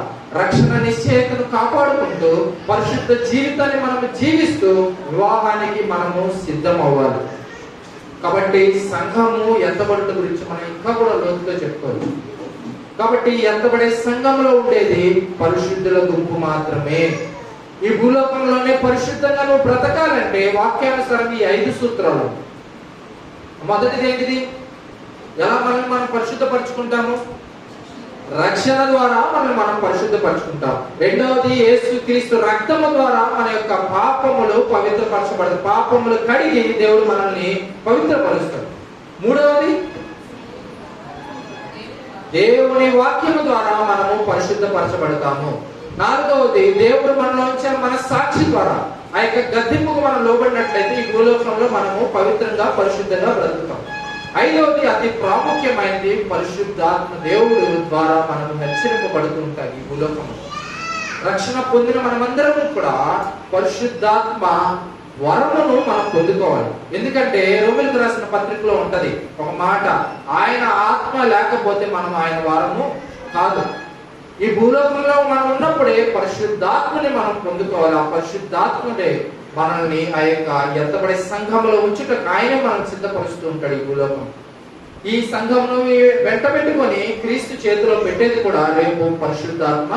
రక్షణ నిశ్చయతను కాపాడుకుంటూ పరిశుద్ధ జీవితాన్ని మనము జీవిస్తూ వివాహానికి మనము సిద్ధం అవ్వాలి. కాబట్టి సంఘము ఎత్తబడుట గురించి మనం ఇంకా కూడా లోతుగా చెప్పుకోవచ్చు. కాబట్టి ఎత్తబడే సంఘంలో ఉండేది పరిశుద్ధుల గుంపు మాత్రమే. ఈ భూలోకంలోనే పరిశుద్ధంగా నువ్వు బ్రతకాలంటే వాక్యానుసారం ఈ 5 సూత్రాలు. మొదటిది ఏంటిది? ఎలా మనం పరిశుద్ధపరచుకుంటాము? రక్షణ ద్వారా మనం పరిశుద్ధపరచుకుంటాం. రెండవది, యేసుక్రీస్తు రక్తము ద్వారా మన యొక్క పాపములు పవిత్రపరచబడతాయి. పాపములు కడిగి దేవుడు మనల్ని పవిత్రపరుస్తాడు. మూడవది, దేవుని వాక్యము ద్వారా మనము పరిశుద్ధపరచబడతాము. నాలుగవది, దేవుడు మనలోంచి మన సాక్షి ద్వారా ఆ యొక్క గద్దింపుకు మనం లోబడినట్లయితే ఈ భూలోకంలో మనము పవిత్రంగా పరిశుద్ధంగా బ్రతుకుతాం. ఐదవది, అతి ప్రాముఖ్యమైనది, పరిశుద్ధాత్మ దేవుడు ద్వారా మనము హెచ్చరింపబడుతూ ఉంటాయి. ఈ భూలోకంలో రక్షణ పొందిన మనమందరం కూడా పరిశుద్ధాత్మ వరమును మనం పొందుకోవాలి. ఎందుకంటే రోమీయులకు రాసిన పత్రికలో ఉంటది ఒక మాట, ఆయన ఆత్మ లేకపోతే మనం ఆయన వారము కాదు. ఈ భూలోకంలో మనం ఉన్నప్పుడే పరిశుద్ధాత్మని మనం పొందుకోవాలి. ఆ పరిశుద్ధాత్మడే మనల్ని ఆ యొక్క ఎత్తబడే సంఘంలో ఉంచుటకు ఆయన మనం సిద్ధపరుస్తూ ఉంటాడు. ఈ భూలోకం ఈ సంఘంను వెంట పెట్టుకొని క్రీస్తు చేతిలో పెట్టేది కూడా రేపు పరిశుద్ధాత్మ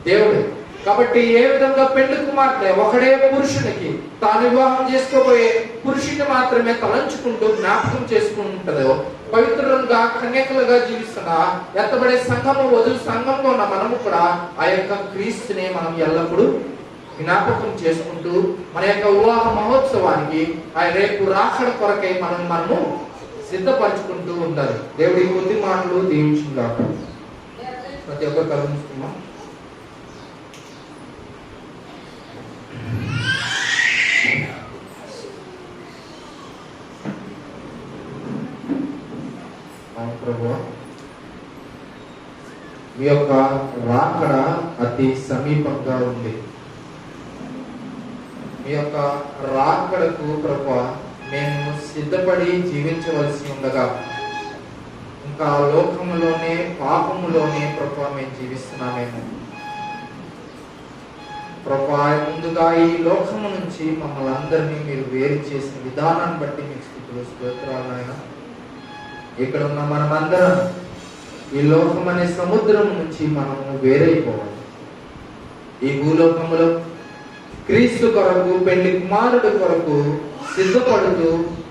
దేవుడు. కాబట్టి ఏ విధంగా పెళ్లి కుమార్తె ఒకడే పురుషునికి తాను వివాహం చేసుకోబోయే పురుషుని మాత్రమే తలంచుకుంటూ జ్ఞాపకం చేసుకుంటుందో, పవిత్రులుగా కన్యకలుగా జీవిస్తున్న ఎత్తబడే సంఘము వధువు సంఘంలో ఉన్న మనము కూడా ఆ యొక్క క్రీస్తుని మనం ఎల్లప్పుడూ జ్ఞాపకం చేసుకుంటూ మన యొక్క వివాహ మహోత్సవానికి ఆ రేపు రాకడ కొరకై మనము సిద్ధపరచుకుంటూ ఉండాలి. దేవుడి కొద్ది మాటలు దీవించుగాక. ప్రతి ఒక్కరు కలుగుతున్నాం. ప్రభువా, మీ యొక్క రాకడ అతి సమీపంగా ఉంది. మీ యొక్క రాకడకు ప్రభువా మేము సిద్ధపడి జీవించవలసి ఉండగా ఇంకా లోకములోనే పాపములోనే ప్రభువా మేము జీవిస్తున్నామేమో. ప్రభువా, ముందుగా ఈ లోకము నుంచి మమ్మల్ని అందరినీ మీరు వేరు చేసిన విధానాన్ని బట్టి మీకు స్తుతులు స్తోత్రాలు నాయనా. ఇక్కడ ఉన్న మనమందరం ఈ లోకం అనే సముద్రం నుంచి మనము వేరైపోవాలి. ఈ భూలోకములో క్రీస్తు కొరకు పెళ్లి కుమారుడు కొరకు సిద్ధపడుతూ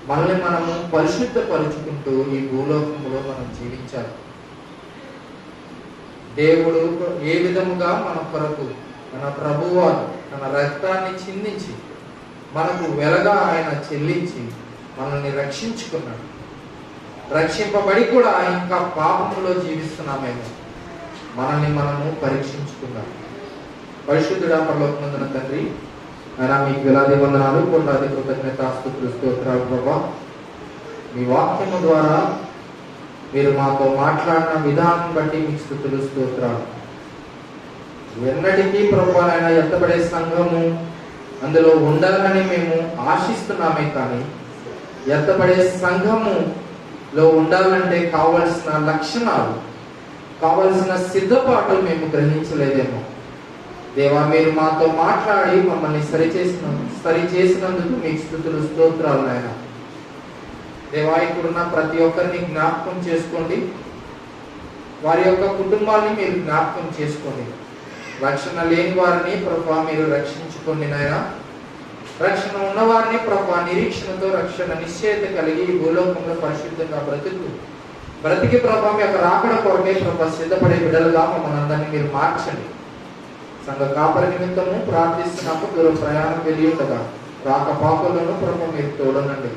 మనల్ని మనము పరిశుద్ధపరుచుకుంటూ ఈ భూలోకంలో మనం జీవించాలి. దేవుడు ఏ విధముగా మన కొరకు మన ప్రభువు తన రక్తాన్ని చిందించి మనకు వెలగా ఆయన చెల్లించి మనల్ని రక్షించుకున్నాడు. రక్షింపబడి కూడా ఇంకా పాపములో జీవిస్తున్నామేమో. మనల్ని మనము పరీక్షించుకున్నాం. పరిశుద్ధుడా పరలోకమందున తండ్రి, అయినా మీకు వేలాది వందనాలు, కోట్లాది కృతజ్ఞతాస్తుతులు స్తోత్రాలు ప్రభా. మీ వాక్యము ద్వారా మీరు మాతో మాట్లాడిన విధానం బట్టి మీకు స్తుతులు స్తోత్రాలు. ఎన్నటికీ ప్రభా ఆయన ఎత్తబడే సంఘము అందులో ఉండాలని మేము ఆశిస్తున్నామే, కానీ ఎత్తబడే సంఘములో ఉండాలంటే కావలసిన లక్షణాలు, కావలసిన సిద్ధపాటు మేము గ్రహించలేదేమో. దేవా, మీరు మాతో మాట్లాడి మమ్మల్ని సరిచేసినందుకు మీకు స్తుతులు స్తోత్రాలు నాయన. దేవా, ఇప్పుడున్న ప్రతి ఒక్కరిని జ్ఞాపకం చేసుకోండి. వారి యొక్క కుటుంబాన్ని మీరు జ్ఞాపకం చేసుకోండి. రక్షణ లేని వారిని ప్రభువా మీరు రక్షించుకోండి నాయన. రక్షణ ఉన్నవారిని ప్రభువా నిరీక్షణతో రక్షణ నిశ్చయత కలిగి ఈ భూలోకంలో పరిశుద్ధంగా బ్రతికి ప్రభువా మీ యొక్క రాకడ కొరకే ప్రభువా సిద్ధపడే బిడ్డలుగా మమ్మల్ని అందరినీ మీరు మార్చండి. సంఘ కాపరి నిమిత్తము ప్రార్థిస్తున్నప్పుడు దూరం ప్రయాణం వెళ్ళిండగా రాకపోకలను ప్రభువా మీరు తోడనండి.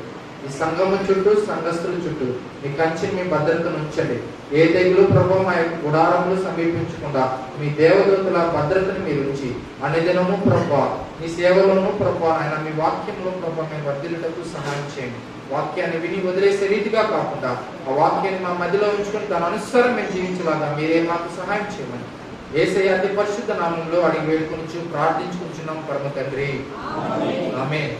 ఈ సంఘము చుట్టూ సంఘస్థుల చుట్టూ మీ కంచెని మీ భద్రతను ఉంచండి. ఏ తెగులు ప్రభువా మా యొక్క గుడారములు సమీపించకుండా మీ దేవదూతల భద్రతను మీరు ఉంచి అన్నిదినము ప్రభువా మీ సేవలోను ప్రభువా ఆయన మీ వాక్యంలో ప్రభువా మేము వర్ధిల్లుటకు సహాయం చేయండి. వాక్యాన్ని విని వదిలేసే రీతిగా కాకుండా ఆ వాక్యాన్ని మా మధ్యలో ఉంచుకొని దాని అనుసారం మేము జీవించలాగా మీరే మాకు సహాయం చేయమని యేసయ్య అతి పరిశుద్ధ నామంలో అడిగి వేడుకొనుచు ప్రార్థించుకుంటున్నాం పరమ తండ్రి. ఆమేన్.